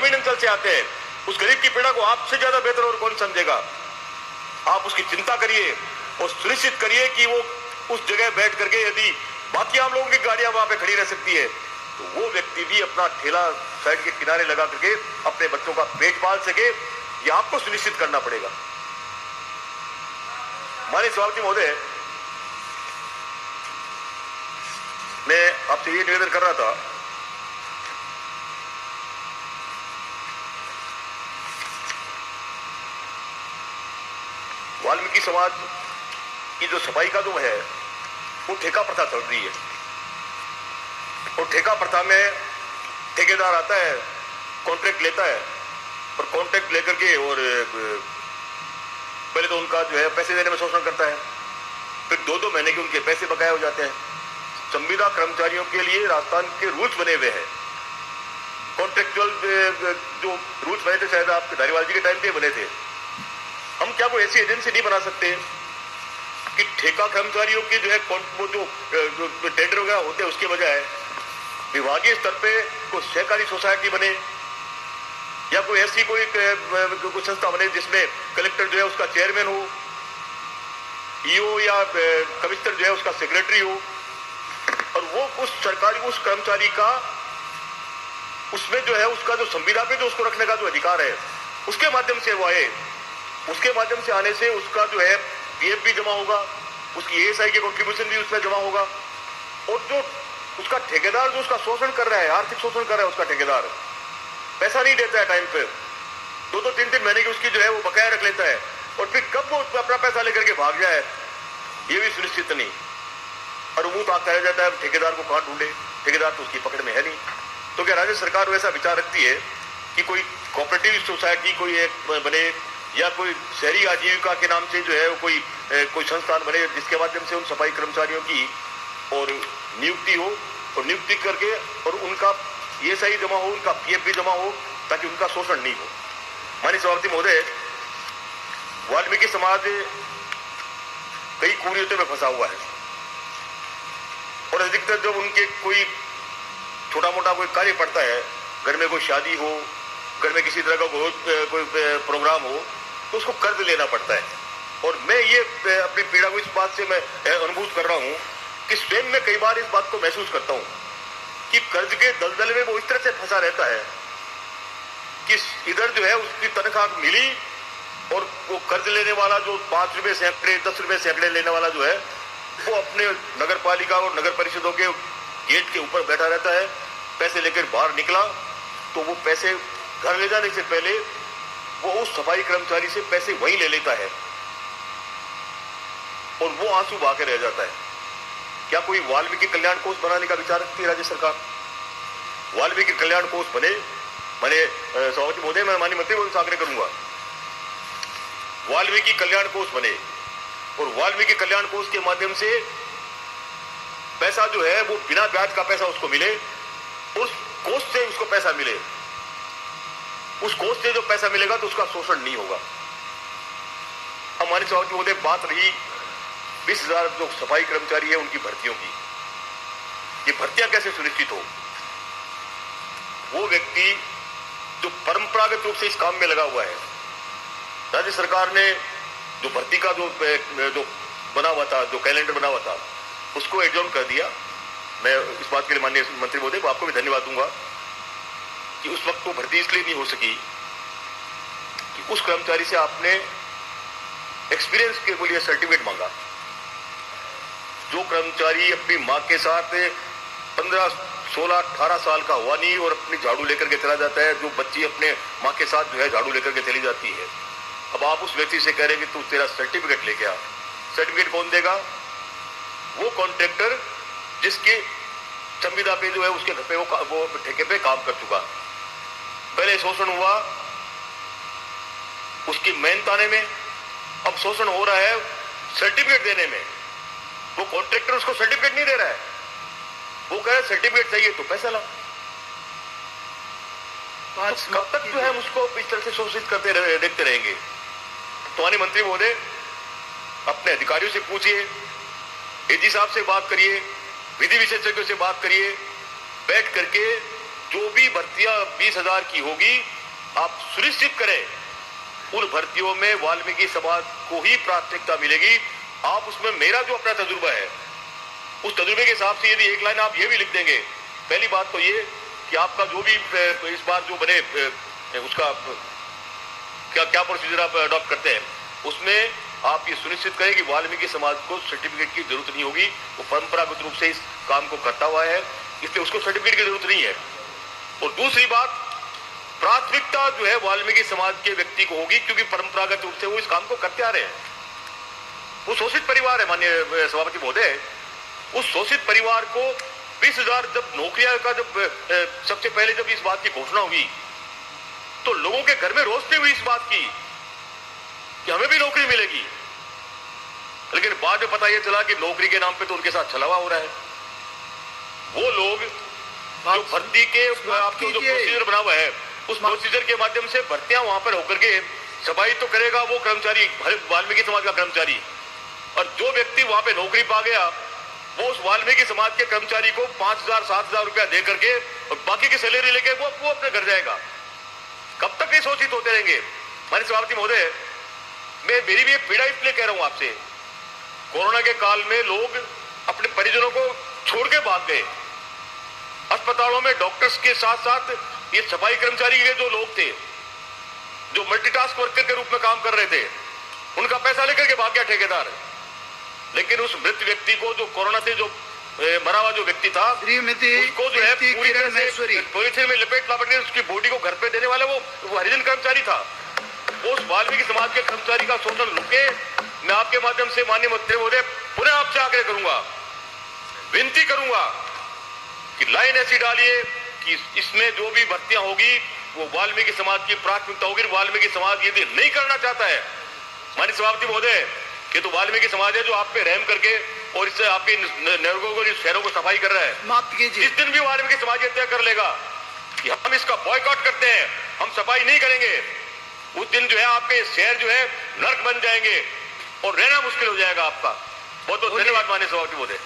ग्रामीण अंचल से आते हैं, उस गरीब की पीड़ा को आपसे ज्यादा बेहतर और कौन समझेगा। आप उसकी चिंता करिए और सुनिश्चित करिए कि वो उस जगह बैठ करके, यदि बाकी आम लोगों की गाड़ियां वहां पे खड़ी रह सकती है, तो वो व्यक्ति भी अपना ठेला साइड के किनारे लगा करके अपने बच्चों का पेट पाल सके। ये आपको सुनिश्चित करना पड़ेगा। माननीय सभापति महोदय, मैं आपसे ये निवेदन कर रहा था, वाल्मीकि समाज की जो सफाई का जो है वो ठेका प्रथा चल रही है, और ठेका प्रथा में ठेकेदार आता है, कॉन्ट्रैक्ट लेता है, और कॉन्ट्रैक्ट लेकर के और पहले तो उनका जो है पैसे देने में शोषण करता है, फिर 2-2 महीने के उनके पैसे बकाया हो जाते हैं। संविदा कर्मचारियों के लिए राजस्थान के रूल्स बने हुए हैं, कॉन्ट्रेक्चुअल जो रूल्स बने थे, शायद आपके धारीवाल जी के टाइम पे बने थे। हम क्या कोई ऐसी एजेंसी नहीं बना सकते कि ठेका कर्मचारियों की जो है वो जो टेंडर वगैरह होते हैं उसके बजाय विभागीय स्तर पे कोई सहकारी सोसाइटी बने, या कोई ऐसी कोई संस्था बने जिसमें कलेक्टर जो है उसका चेयरमैन हो, ईओ या कमिश्नर जो है उसका सेक्रेटरी हो, और वो उस कर्मचारी का उसमें जो है उसका जो संविदा पे जो उसको रखने का जो अधिकार है उसके माध्यम से वो आए। उसके माध्यम से आने से उसका जो है पीएफ भी जमा होगा, उसकी एएसआई की कंट्रीब्यूशन भी उसमें जमा होगा, और जो उसका ठेकेदार जो उसका शोषण कर रहा है, आर्थिक शोषण कर रहा है, उसका ठेकेदार पैसा नहीं देता है टाइम पे, 2-2, 3-3 महीने की उसकी जो है वो बकाया रख लेता है, और फिर कब वो अपना पैसा लेकर के भाग जाए ये भी सुनिश्चित नहीं। और मुंह ताकता रह जाता है, ठेकेदार को कहां ढूंढे, ठेकेदार तो उसकी पकड़ में है नहीं। तो क्या राज्य सरकार वैसा विचार रखती है कि कोई कोऑपरेटिव सोसाइटी कोई एक बने, या कोई शहरी आजीविका के नाम से जो है कोई संस्थान बने जिसके माध्यम से उन सफाई कर्मचारियों की और नियुक्ति हो, और नियुक्ति करके और उनका ईएसआई जमा हो, उनका पीएफ भी जमा हो, ताकि उनका शोषण नहीं हो। माननीय सभापति महोदय, वाल्मीकि समाज कई कुरीतियों में फंसा हुआ है, और अधिकतर जब उनके कोई छोटा मोटा कोई कार्य पड़ता है, घर में कोई शादी हो, घर में किसी तरह का कोई प्रोग्राम हो, तो उसको कर्ज लेना पड़ता है। और मैं ये अपनी पीड़ा को इस बात से मैं अनुभूत कर रहा हूं कि स्वयं मैं कई बार इस बात को महसूस करता हूं कि कर्ज के दलदल में वो इस तरह से फंसा रहता है कि इधर जो है उसकी तनख्वाह मिली, और वो कर्ज लेने वाला जो 5 रुपए सैकड़े 10 रुपए सैकड़े लेने वाला जो है वो अपने नगर पालिका और नगर परिषदों के गेट के ऊपर बैठा रहता है। पैसे लेकर बाहर निकला तो वो पैसे घर ले जाने से पहले वो उस सफाई कर्मचारी से पैसे वहीं ले लेता है, और वो आंसू बहा के रह जाता है। क्या कोई वाल्मीकि कल्याण कोष बनाने का विचार रखती है राज्य सरकार? वाल्मीकि कल्याण कोष बने। मैंने सभापति महोदय, मैं माननीय मंत्री से आग्रह करूंगा, वाल्मीकि कल्याण कोष बने, और वाल्मीकि कल्याण कोष के माध्यम से पैसा जो है वो बिना ब्याज का पैसा उसको मिले, उस कोष से उसको पैसा मिले, उस कोष से जो पैसा मिलेगा तो उसका शोषण नहीं होगा। अब माननीय सभापति महोदय, बात रही 20,000 जो सफाई कर्मचारी है उनकी भर्तियों की, ये भर्तियां कैसे सुनिश्चित हो? वो व्यक्ति जो परंपरागत रूप से इस काम में लगा हुआ है, राज्य सरकार ने जो भर्ती का जो बना हुआ था, जो कैलेंडर बना हुआ था, उसको एडजॉर्न कर दिया। मैं इस बात के लिए माननीय मंत्री महोदय को आपको भी धन्यवाद दूंगा कि उस वक्त वो भर्ती इसलिए नहीं हो सकी कि उस कर्मचारी से आपने एक्सपीरियंस के लिए सर्टिफिकेट मांगा। जो कर्मचारी अपनी मां के साथ 15, 16, 18 साल का हुआ नहीं और अपनी झाड़ू लेकर के चला जाता है, जो बच्ची अपने मां के साथ जो है झाड़ू लेकर के चली जाती है, अब आप उस व्यक्ति से कह रहे हैं कि तू तेरा सर्टिफिकेट लेके आ। सर्टिफिकेट कौन देगा? वो कॉन्ट्रैक्टर जिसके संविदा पे जो है उसके घर पे वो ठेके पे काम कर चुका। पहले शोषण हुआ उसकी मेहनताने में, अब शोषण हो रहा है सर्टिफिकेट देने में। वो कॉन्ट्रैक्टर उसको सर्टिफिकेट नहीं दे रहा है, वो कह रहा है सर्टिफिकेट चाहिए तो पैसा ला। तो कब तक जो है हम उसको इस तरह से शोषित करते देखते रहेंगे? तो माननीय मंत्री महोदय, अपने अधिकारियों से पूछिए, एजी साहब से बात करिए, विधि विशेषज्ञों से बात करिए, बैठ करके जो भी भर्तियां 20,000 की होगी, आप सुनिश्चित करें उन भर्तियों में वाल्मीकि समाज को ही प्राथमिकता मिलेगी। आप उसमें मेरा जो अपना तजुर्बा है, उस तजुर्बे के हिसाब से यदि एक लाइन आप ये भी लिख देंगे, पहली बात तो ये कि आपका जो भी इस बार जो बने उसका क्या प्रोसीजर आप अडॉप्ट करते हैं, उसमें आप ये सुनिश्चित करें कि वाल्मीकि समाज को सर्टिफिकेट की जरूरत नहीं होगी। वो परंपरागत रूप से इस काम को करता हुआ है, इसलिए उसको सर्टिफिकेट की जरूरत नहीं है। और दूसरी बात, प्राथमिकता जो है वाल्मीकि समाज के व्यक्ति को होगी, क्योंकि परंपरागत रूप से वो इस काम को करते आ रहे हैं। वो शोषित परिवार है माननीय सभापति महोदय। उस शोषित परिवार को 20,000 जब नौकरियां का जब सबसे पहले जब इस बात की घोषणा हुई, तो लोगों के घर में रोशनी हुई इस बात की कि हमें भी नौकरी मिलेगी। लेकिन बाद में पता यह चला कि नौकरी के नाम पे तो उनके साथ छलावा हो रहा है। वो लोग जो भर्ती के आपके जो प्रोसीजर बना हुआ है, उस प्रोसीजर के माध्यम से भर्तियां वहां पर होकर के सफाई तो करेगा वो कर्मचारी, वाल्मीकि समाज का कर्मचारी, और जो व्यक्ति वहां पे नौकरी पा गया वो उस वाल्मीकि समाज के कर्मचारी को 5,000 7,000 रुपया दे करके और बाकी की सैलरी लेके वो अपने घर जाएगा। कब तक ये शोषित होते रहेंगे? माननीय सभापति महोदय, मेरी भी एक पीड़ा इसलिए कह रहा हूं आपसे, कोरोना के काल में लोग अपने परिजनों को छोड़ के भाग गए। अस्पतालों में डॉक्टर्स के साथ साथ ये सफाई कर्मचारी के जो लोग थे, जो मल्टीटास्क वर्कर के रूप में काम कर रहे थे, उनका पैसा लेकर के भाग गया ठेकेदार। लेकिन उस मृत व्यक्ति को, जो कोरोना से जो मरा हुआ जो व्यक्ति था, उसको जो है पूरी तरह से पॉलिथीन में लपेट के उसकी बॉडी को घर पे देने वाला वो हरिजन कर्मचारी था। वो उस वाल्मीकि समाज के कर्मचारी का शोषण रुके। मैं आपके माध्यम से माननीय मंत्री महोदय पुनः आपसे आग्रह करूंगा, विनती करूंगा कि लाइन ऐसी डालिए कि इसमें जो भी भर्तियां होगी वो वाल्मीकि समाज की प्राथमिकता होगी। वाल्मीकि समाज यदि नहीं करना चाहता है, माननीय सभापति महोदय, ये तो वाल्मीकि समाज है जो आप पे रहम करके और इससे आपके नगरों को, शहरों को सफाई कर रहा है। माफ कीजिए, जिस दिन भी वाल्मीकि समाज ये तय कर लेगा कि हम इसका बॉयकॉट करते हैं, हम सफाई नहीं करेंगे, उस दिन जो है आपके शहर जो है नर्क बन जाएंगे और रहना मुश्किल हो जाएगा आपका। बहुत बहुत धन्यवाद माननीय सभापति महोदय।